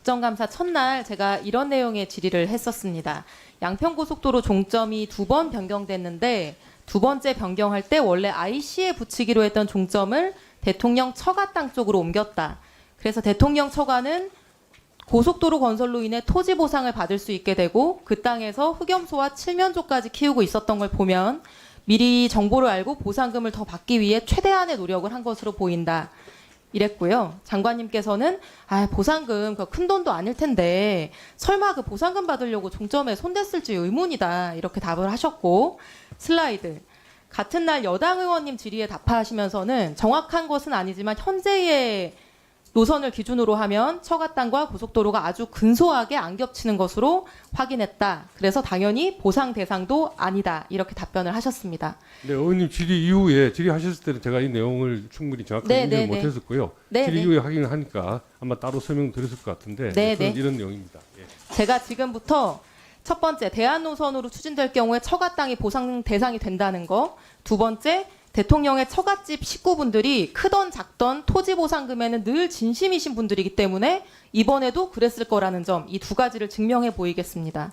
국정감사 첫날 제가 이런 내용의 질의를 했었습니다. 양평고속도로 종점이 2번 변경됐는데 두 번째 변경할 때 원래 IC에 붙이기로 했던 종점을 대통령 처가 땅 쪽으로 옮겼다. 그래서 대통령 처가는 고속도로 건설로 인해 토지 보상을 받을 수 있게 되고 그 땅에서 흑염소와 칠면조까지 키우고 있었던 걸 보면 미리 정보를 알고 보상금을 더 받기 위해 최대한의 노력을 한 것으로 보인다. 이랬고요. 장관님께서는 보상금 그 큰 돈도 아닐 텐데 설마 그 보상금 받으려고 종점에 손댔을지 의문이다. 이렇게 답을 하셨고 슬라이드. 같은 날 여당 의원님 질의에 답하시면서는 정확한 것은 아니지만 현재의 노선을 기준으로 하면 처가 땅과 고속도로가 아주 근소하게 안 겹치는 것으로 확인했다. 그래서 당연히 보상 대상도 아니다. 이렇게 답변을 하셨습니다. 네, 의원님 질의 이후에 질의하셨을 때는 제가 이 내용을 충분히 정확하게 인지를 못했었고요. 질의 이후에 확인을 하니까 아마 따로 설명드렸을 것 같은데 이런 내용입니다. 예. 제가 지금부터 첫 번째 대안 노선으로 추진될 경우에 처가 땅이 보상 대상이 된다는 거. 두 번째 대통령의 처갓집 식구분들이 크던 작던 토지 보상금에는 늘 진심이신 분들이기 때문에 이번에도 그랬을 거라는 점, 이 두 가지를 증명해 보이겠습니다.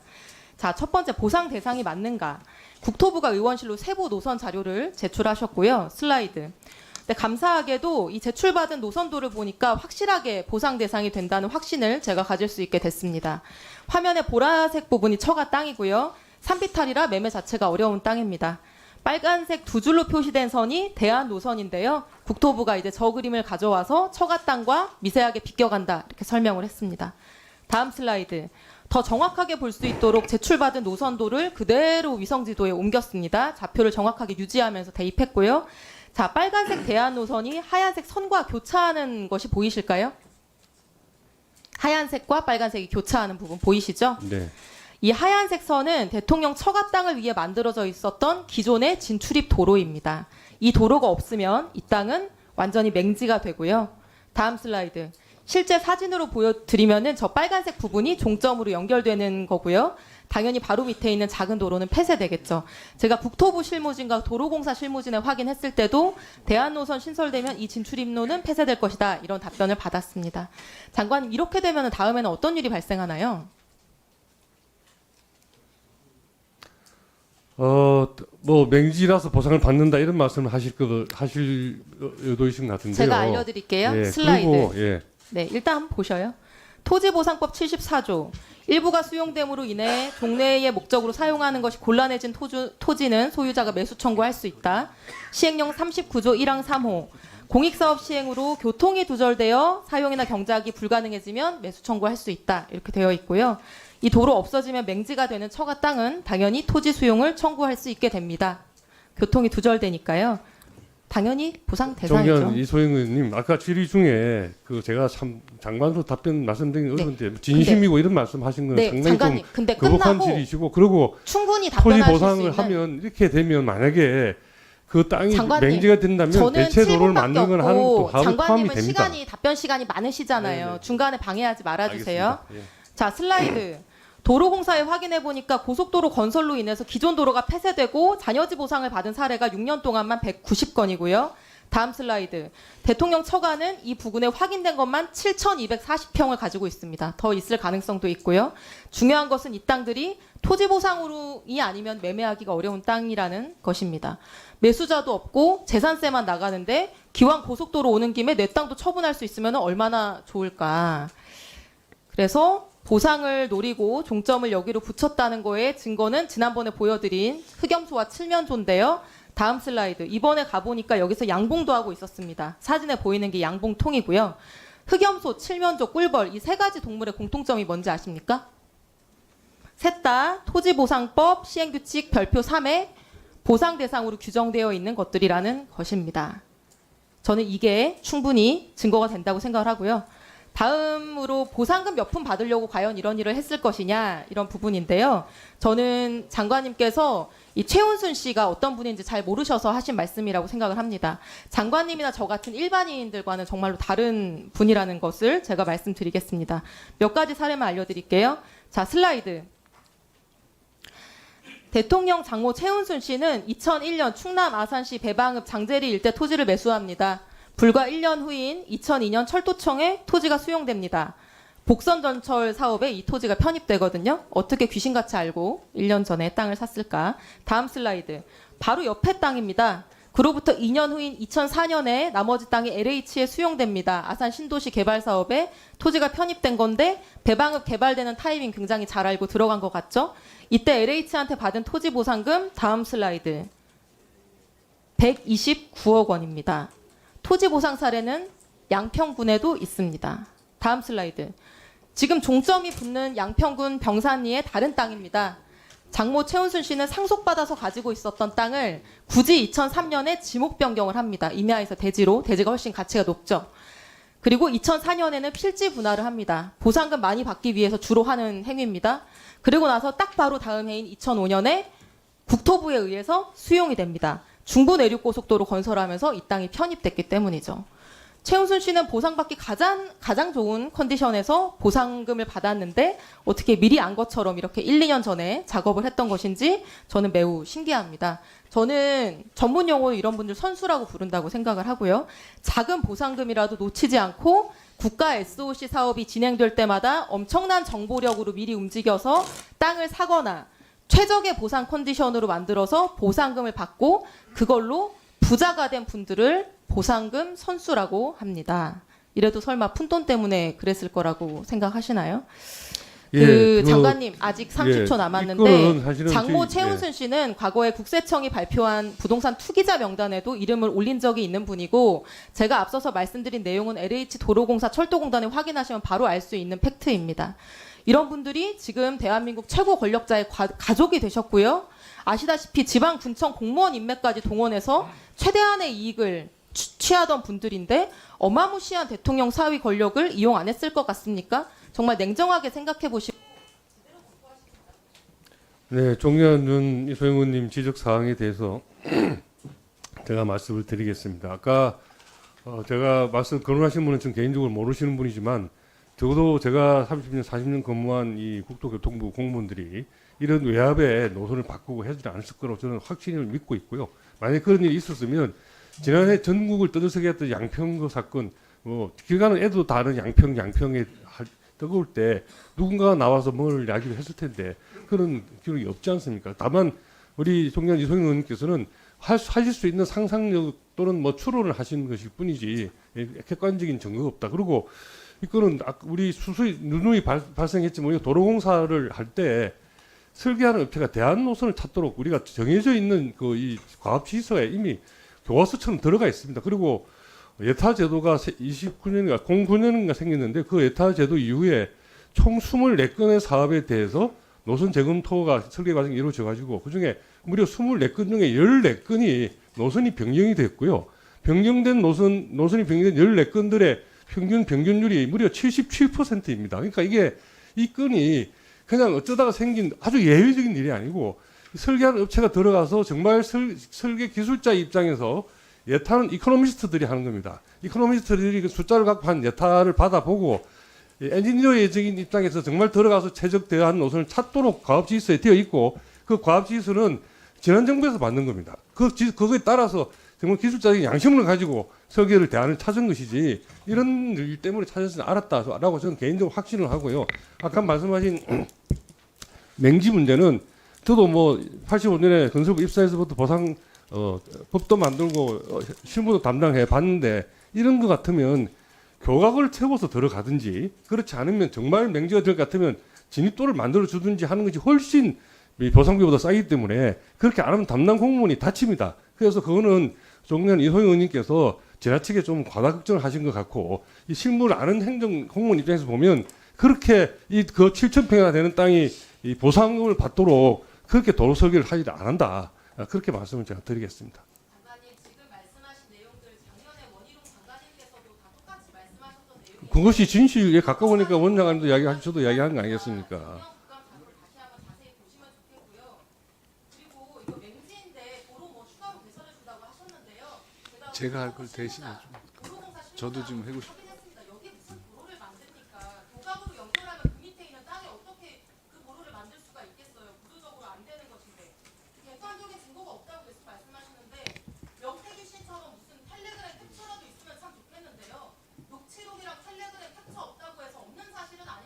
자, 첫 번째 보상 대상이 맞는가? 국토부가 의원실로 세부 노선 자료를 제출하셨고요. 슬라이드. 근데 감사하게도 이 제출받은 노선도를 보니까 확실하게 보상 대상이 된다는 확신을 제가 가질 수 있게 됐습니다. 화면의 보라색 부분이 처가 땅이고요. 산비탈이라 매매 자체가 어려운 땅입니다. 빨간색 두 줄로 표시된 선이 대안 노선인데요. 국토부가 이제 저 그림을 가져와서 처가 땅과 미세하게 비껴간다 이렇게 설명을 했습니다. 다음 슬라이드. 더 정확하게 볼 수 있도록 제출받은 노선도를 그대로 위성지도에 옮겼습니다. 좌표를 정확하게 유지하면서 대입했고요. 자, 빨간색 대안 노선이 하얀색 선과 교차하는 것이 보이실까요? 하얀색과 빨간색이 교차하는 부분 보이시죠? 네. 이 하얀색 선은 대통령 처가 땅을 위해 만들어져 있었던 기존의 진출입 도로입니다. 이 도로가 없으면 이 땅은 완전히 맹지가 되고요. 다음 슬라이드. 실제 사진으로 보여드리면은 저 빨간색 부분이 종점으로 연결되는 거고요. 당연히 바로 밑에 있는 작은 도로는 폐쇄되겠죠. 제가 국토부 실무진과 도로공사 실무진에 확인했을 때도 대안노선 신설되면 이 진출입로는 폐쇄될 것이다. 이런 답변을 받았습니다. 장관님, 이렇게 되면 다음에는 어떤 일이 발생하나요? 뭐 맹지라서 보상을 받는다 이런 말씀을 하실 의도이신 것 같은데요. 제가 알려드릴게요. 예, 슬라이드. 그리고, 예. 네, 일단 한번 보셔요. 토지보상법 74조. 일부가 수용됨으로 인해 종래의 목적으로 사용하는 것이 곤란해진 토지는 소유자가 매수 청구할 수 있다. 시행령 39조 1항 3호. 공익사업 시행으로 교통이 두절되어 사용이나 경작이 불가능해지면 매수 청구할 수 있다. 이렇게 되어 있고요. 이 도로 없어지면 맹지가 되는 처가 땅은 당연히 토지 수용을 청구할 수 있게 됩니다. 교통이 두절되니까요. 당연히 보상 대상이죠. 정의원 이소영 의원님, 아까 질의 중에 그 제가 참 장관으로 답변 말씀드리기 어려운데 진심이고 이런 말씀하신 건 상당히 장관님, 좀 근데 거북한 끝나고 질의시고 그리고 충분히 토지 답변하실 수 보상을 있는 하면 이렇게 되면 만약에 그 땅이 장관님, 맹지가 된다면 대체 도로를 만드는 건 하는 또 포함이 장관님은 됩니다. 답변 시간이 많으시잖아요. 네네. 중간에 방해하지 말아주세요. 알겠습니다. 예. 자, 슬라이드. 도로공사에 확인해 보니까 고속도로 건설로 인해서 기존 도로가 폐쇄되고 잔여지 보상을 받은 사례가 6년 동안만 190건이고요. 다음 슬라이드. 대통령 처가는 이 부근에 확인된 것만 7,240평을 가지고 있습니다. 더 있을 가능성도 있고요. 중요한 것은 이 땅들이 토지 보상으로이 아니면 매매하기가 어려운 땅이라는 것입니다. 매수자도 없고 재산세만 나가는데 기왕 고속도로 오는 김에 내 땅도 처분할 수 있으면 얼마나 좋을까. 그래서 보상을 노리고 종점을 여기로 붙였다는 거에 증거는 지난번에 보여드린 흑염소와 칠면조인데요. 다음 슬라이드. 이번에 가보니까 여기서 양봉도 하고 있었습니다. 사진에 보이는 게 양봉통이고요. 흑염소, 칠면조, 꿀벌 이 세 가지 동물의 공통점이 뭔지 아십니까? 셋 다 토지보상법 시행규칙 별표 3에 보상 대상으로 규정되어 있는 것들이라는 것입니다. 저는 이게 충분히 증거가 된다고 생각을 하고요. 다음으로 보상금 몇 푼 받으려고 과연 이런 일을 했을 것이냐 이런 부분인데요. 저는 장관님께서 이 최은순 씨가 어떤 분인지 잘 모르셔서 하신 말씀이라고 생각을 합니다. 장관님이나 저 같은 일반인들과는 정말로 다른 분이라는 것을 제가 말씀드리겠습니다. 몇 가지 사례만 알려드릴게요. 자, 슬라이드. 대통령 장모 최은순 씨는 2001년 충남 아산시 배방읍 장제리 일대 토지를 매수합니다. 불과 1년 후인 2002년 철도청에 토지가 수용됩니다. 복선전철 사업에 이 토지가 편입되거든요. 어떻게 귀신같이 알고 1년 전에 땅을 샀을까? 다음 슬라이드. 바로 옆에 땅입니다. 그로부터 2년 후인 2004년에 나머지 땅이 LH에 수용됩니다. 아산 신도시 개발 사업에 토지가 편입된 건데 배방읍 개발되는 타이밍 굉장히 잘 알고 들어간 것 같죠? 이때 LH한테 받은 토지 보상금 다음 슬라이드. 129억 원입니다. 토지 보상 사례는 양평군에도 있습니다. 다음 슬라이드. 지금 종점이 붙는 양평군 병산리의 다른 땅입니다. 장모 최은순 씨는 상속받아서 가지고 있었던 땅을 굳이 2003년에 지목 변경을 합니다. 임야에서 대지로. 대지가 훨씬 가치가 높죠. 그리고 2004년에는 필지 분할을 합니다. 보상금 많이 받기 위해서 주로 하는 행위입니다. 그리고 나서 딱 바로 다음 해인 2005년에 국토부에 의해서 수용이 됩니다. 중부내륙고속도로 건설하면서 이 땅이 편입됐기 때문이죠. 최은순 씨는 보상받기 가장 좋은 컨디션에서 보상금을 받았는데 어떻게 미리 안 것처럼 이렇게 1, 2년 전에 작업을 했던 것인지 저는 매우 신기합니다. 저는 전문 용어로 이런 분들 선수라고 부른다고 생각을 하고요. 작은 보상금이라도 놓치지 않고 국가 SOC 사업이 진행될 때마다 엄청난 정보력으로 미리 움직여서 땅을 사거나 최적의 보상 컨디션으로 만들어서 보상금을 받고 그걸로 부자가 된 분들을 보상금 선수라고 합니다. 이래도 설마 푼돈 때문에 그랬을 거라고 생각하시나요? 예, 장관님 아직 30초 남았는데 장모 최은순 씨는 과거에 국세청이 발표한 부동산 투기자 명단에도 이름을 올린 적이 있는 분이고 제가 앞서서 말씀드린 내용은 LH 도로공사 철도공단에 확인하시면 바로 알 수 있는 팩트입니다. 이런 분들이 지금 대한민국 최고 권력자의 가족이 되셨고요. 아시다시피 지방군청 공무원 인맥까지 동원해서 최대한의 이익을 취하던 분들인데 어마무시한 대통령 사위 권력을 이용 안 했을 것 같습니까? 정말 냉정하게 생각해 보시고. 네, 종려는 이소영 의원님 지적 사항에 대해서 제가 말씀을 드리겠습니다. 아까 제가 거론하신 분은 좀 개인적으로 모르시는 분이지만 적어도 제가 30년, 40년 근무한 이 국토교통부 공무원들이 이런 외압의 노선을 바꾸고 해주지 않았을 거라고 저는 확신을 믿고 있고요. 만약에 그런 일이 있었으면 지난해 전국을 떠들썩게 했던 양평 사건, 기가는 애도 다른 양평에 뜨거울 때 누군가가 나와서 뭘 이야기를 했을 텐데 그런 기록이 없지 않습니까? 다만 우리 종년 이소영 의원님께서는 하실 수 있는 상상력 또는 추론을 하시는 것일 뿐이지 객관적인 증거가 없다. 그리고 이거는 우리 누누이 발생했지만 우리가 도로공사를 할 때 설계하는 업체가 대안 노선을 찾도록 우리가 정해져 있는 이 과업지시서에 이미 교과서처럼 들어가 있습니다. 그리고 예타 제도가 29년인가 09년인가 생겼는데 그 예타 제도 이후에 총 24건의 사업에 대해서 노선 재검토가 설계 과정이 이루어져 가지고 그중에 무려 24건 중에 14건이 노선이 변경이 됐고요. 변경된 노선이 변경된 14건들의 평균 변경률이 무려 77%입니다. 그러니까 이 건이 그냥 어쩌다가 생긴 아주 예외적인 일이 아니고 설계하는 업체가 들어가서 정말 설계 기술자 입장에서 예타는 이코노미스트들이 하는 겁니다. 이코노미스트들이 그 숫자를 갖고 한 예타를 받아보고 엔지니어적인 입장에서 정말 들어가서 최적대한 노선을 찾도록 과업지시서에 되어 있고 그 과업지시서는 지난 정부에서 만든 겁니다. 그거에 따라서 정말 기술자적인 양심을 가지고 설계를 대안을 찾은 것이지 이런 일 때문에 찾았으면 알았다라고 저는 개인적으로 확신을 하고요. 아까 말씀하신 맹지 문제는 저도 85년에 건설부 입사해서부터 보상 법도 만들고 실무도 담당해 봤는데 이런 것 같으면 교각을 채워서 들어가든지 그렇지 않으면 정말 맹지가 될 것 같으면 진입도를 만들어 주든지 하는 것이 훨씬 보상비보다 싸기 때문에 그렇게 안 하면 담당 공무원이 다칩니다. 그래서 그거는 종년 이소영 의원님께서 지나치게 좀 과다 걱정을 하신 것 같고 이 실무를 아는 행정 공무원 입장에서 보면 그렇게 그 7,000평이나 되는 땅이 이 보상금을 받도록 그렇게 도로 설계를 하지 않는다. 그렇게 말씀을 제가 드리겠습니다. 장관님 지금 말씀하신 내용들 작년에 원희룡 장관님께서도 다 똑같이 말씀하셨던 내용이 그것이 진실에 가까우니까 원장님도 이야기하시고 저도 이야기하는 거 아니겠습니까? 제가 할 걸 대신해 좀. 저도 지금 해고 싶어요. 여기 무슨 도로를 만듭니까? 교각으로 연결하면 그 밑에 있는 땅에 어떻게 그 도로를 만들 수가 있겠어요? 구조적으로 안 되는 것인데 객관적인 증거가 없다고 계속 말씀하시는데 명태규 씨처럼 무슨 텔레그램 캡처라도 있으면 참 좋겠는데요. 녹취록이랑 텔레그램 캡처 없다고 해서 없는 사실은 아니.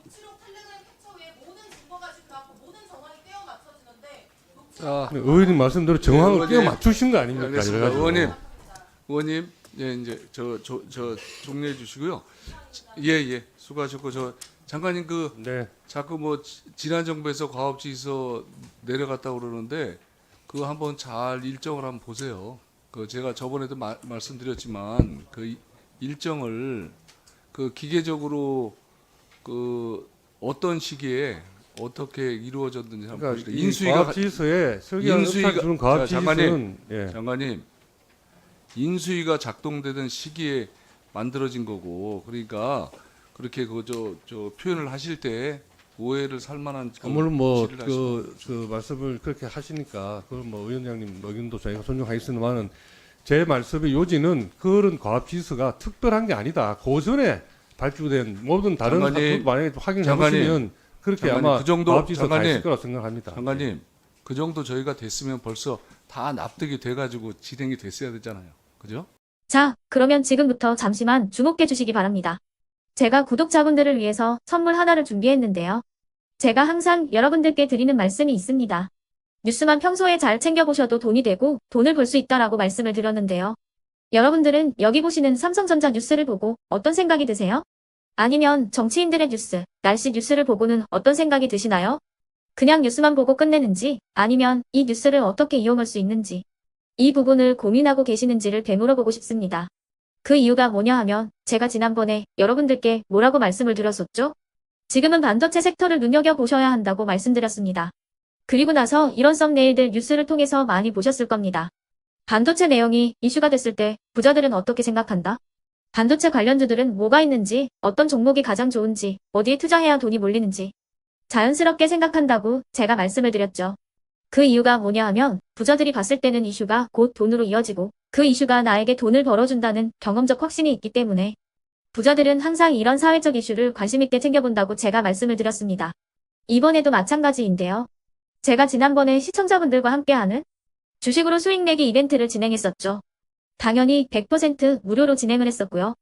녹취록 텔레그램 캡처 외에 모든 증거가 지금 나고 모든 정황이 떼어 맞춰지는데 자, 의원님 말씀대로 정황을 의원님. 끼워 맞추신 거 아닙니까? 알겠습니다. 이래가지고. 의원님, 예, 이제 저 종료해 주시고요. 예, 수고하셨고 저 장관님 그 네. 자꾸 뭐 지난 정부에서 과업지에서 내려갔다고 그러는데 그거 한번 잘 일정을 한번 보세요. 그 제가 저번에도 말씀드렸지만 그 일정을 그 기계적으로 그 어떤 시기에 어떻게 이루어졌는지 한번 그러니까 보시죠. 인수위가 과업지수에 설계한 인수위가- 주는 자, 과업지수는 예. 장관님, 인수위가 작동되던 시기에 만들어진 거고, 그러니까 그렇게 저 표현을 하실 때 오해를 살 만한 물론 뭐 지시를 하시고. 그 말씀을 그렇게 하시니까 그건 뭐 의원장님 의견도 저희가 존중하겠습니다만은 제 말씀의 요지는 그런 과업지수가 특별한 게 아니다. 고전에 발주된 모든 다른 장관님, 학교도 만약에 확인해 장관님, 보시면 그렇게 장관님, 아마 그 정도- 과업지수가 다 장관님, 있을 거라고 생각합니다. 장관님, 그 정도 저희가 됐으면 벌써 다 납득이 돼가지고 진행이 됐어야 되잖아요. 그죠? 자, 그러면 지금부터 잠시만 주목해 주시기 바랍니다. 제가 구독자분들을 위해서 선물 하나를 준비했는데요. 제가 항상 여러분들께 드리는 말씀이 있습니다. 뉴스만 평소에 잘 챙겨보셔도 돈이 되고 돈을 벌 수 있다라고 말씀을 드렸는데요. 여러분들은 여기 보시는 삼성전자 뉴스를 보고 어떤 생각이 드세요? 아니면 정치인들의 뉴스, 날씨 뉴스를 보고는 어떤 생각이 드시나요? 그냥 뉴스만 보고 끝내는지 아니면 이 뉴스를 어떻게 이용할 수 있는지 이 부분을 고민하고 계시는지를 되물어보고 싶습니다. 그 이유가 뭐냐 하면 제가 지난번에 여러분들께 뭐라고 말씀을 드렸었죠? 지금은 반도체 섹터를 눈여겨보셔야 한다고 말씀드렸습니다. 그리고 나서 이런 썸네일들 뉴스를 통해서 많이 보셨을 겁니다. 반도체 내용이 이슈가 됐을 때 부자들은 어떻게 생각한다? 반도체 관련주들은 뭐가 있는지, 어떤 종목이 가장 좋은지, 어디에 투자해야 돈이 몰리는지 자연스럽게 생각한다고 제가 말씀을 드렸죠. 그 이유가 뭐냐 하면 부자들이 봤을 때는 이슈가 곧 돈으로 이어지고 그 이슈가 나에게 돈을 벌어준다는 경험적 확신이 있기 때문에 부자들은 항상 이런 사회적 이슈를 관심 있게 챙겨본다고 제가 말씀을 드렸습니다. 이번에도 마찬가지인데요. 제가 지난번에 시청자분들과 함께하는 주식으로 수익 내기 이벤트를 진행했었죠. 당연히 100% 무료로 진행을 했었고요.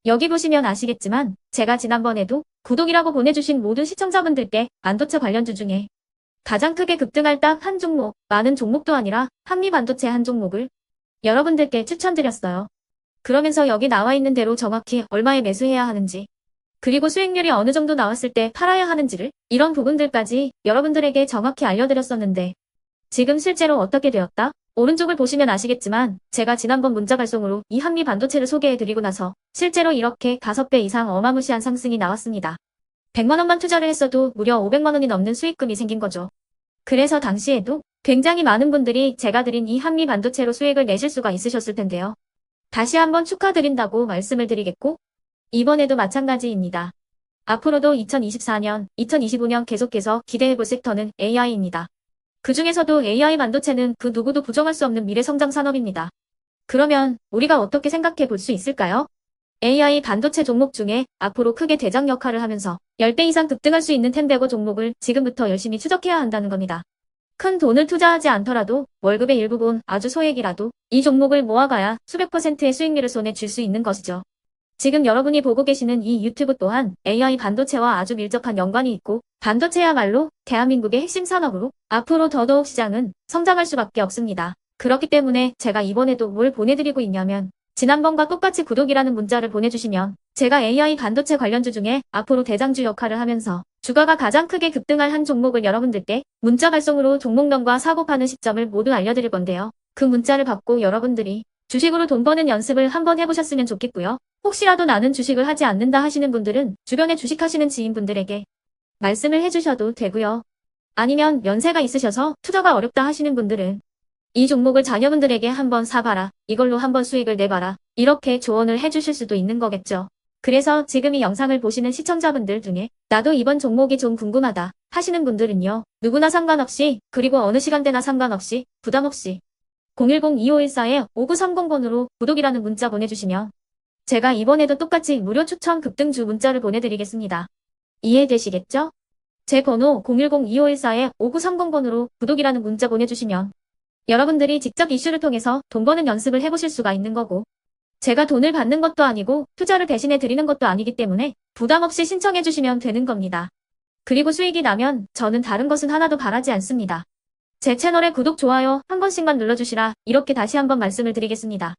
여기 보시면 아시겠지만 제가 지난번에도 구독이라고 보내주신 모든 시청자분들께 반도체 관련주 중에 가장 크게 급등할 딱 한 종목, 많은 종목도 아니라 한미반도체 한 종목을 여러분들께 추천드렸어요. 그러면서 여기 나와 있는 대로 정확히 얼마에 매수해야 하는지, 그리고 수익률이 어느 정도 나왔을 때 팔아야 하는지를 이런 부분들까지 여러분들에게 정확히 알려드렸었는데 지금 실제로 어떻게 되었다? 오른쪽을 보시면 아시겠지만 제가 지난번 문자 발송으로 이 한미반도체를 소개해드리고 나서 실제로 이렇게 5배 이상 어마무시한 상승이 나왔습니다. 100만 원만 투자를 했어도 무려 500만 원이 넘는 수익금이 생긴 거죠. 그래서 당시에도 굉장히 많은 분들이 제가 드린 이 한미 반도체로 수익을 내실 수가 있으셨을 텐데요. 다시 한번 축하드린다고 말씀을 드리겠고 이번에도 마찬가지입니다. 앞으로도 2024년, 2025년 계속해서 기대해볼 섹터는 AI입니다. 그 중에서도 AI 반도체는 그 누구도 부정할 수 없는 미래 성장 산업입니다. 그러면 우리가 어떻게 생각해 볼 수 있을까요? AI 반도체 종목 중에 앞으로 크게 대장 역할을 하면서 10배 이상 급등할 수 있는 텐베고 종목을 지금부터 열심히 추적해야 한다는 겁니다. 큰 돈을 투자하지 않더라도 월급의 일부분 아주 소액이라도 이 종목을 모아가야 수백 %의 수익률을 손에 쥘 수 있는 것이죠. 지금 여러분이 보고 계시는 이 유튜브 또한 AI 반도체와 아주 밀접한 연관이 있고 반도체야말로 대한민국의 핵심 산업으로 앞으로 더더욱 시장은 성장할 수밖에 없습니다. 그렇기 때문에 제가 이번에도 뭘 보내드리고 있냐면 지난번과 똑같이 구독이라는 문자를 보내주시면 제가 AI 반도체 관련주 중에 앞으로 대장주 역할을 하면서 주가가 가장 크게 급등할 한 종목을 여러분들께 문자 발송으로 종목명과 사고 파는 시점을 모두 알려드릴 건데요. 그 문자를 받고 여러분들이 주식으로 돈 버는 연습을 한번 해보셨으면 좋겠고요. 혹시라도 나는 주식을 하지 않는다 하시는 분들은 주변에 주식하시는 지인분들에게 말씀을 해주셔도 되고요. 아니면 연세가 있으셔서 투자가 어렵다 하시는 분들은 이 종목을 자녀분들에게 한번 사봐라. 이걸로 한번 수익을 내봐라. 이렇게 조언을 해주실 수도 있는 거겠죠. 그래서 지금 이 영상을 보시는 시청자분들 중에 나도 이번 종목이 좀 궁금하다 하시는 분들은요. 누구나 상관없이 그리고 어느 시간대나 상관없이 부담없이 010-2514-5930번으로 구독이라는 문자 보내주시면 제가 이번에도 똑같이 무료 추천 급등주 문자를 보내드리겠습니다. 이해되시겠죠? 제 번호 010-2514-5930번으로 구독이라는 문자 보내주시면 여러분들이 직접 이슈를 통해서 돈 버는 연습을 해보실 수가 있는 거고 제가 돈을 받는 것도 아니고 투자를 대신해 드리는 것도 아니기 때문에 부담 없이 신청해 주시면 되는 겁니다. 그리고 수익이 나면 저는 다른 것은 하나도 바라지 않습니다. 제 채널에 구독, 좋아요 한 번씩만 눌러주시라 이렇게 다시 한번 말씀을 드리겠습니다.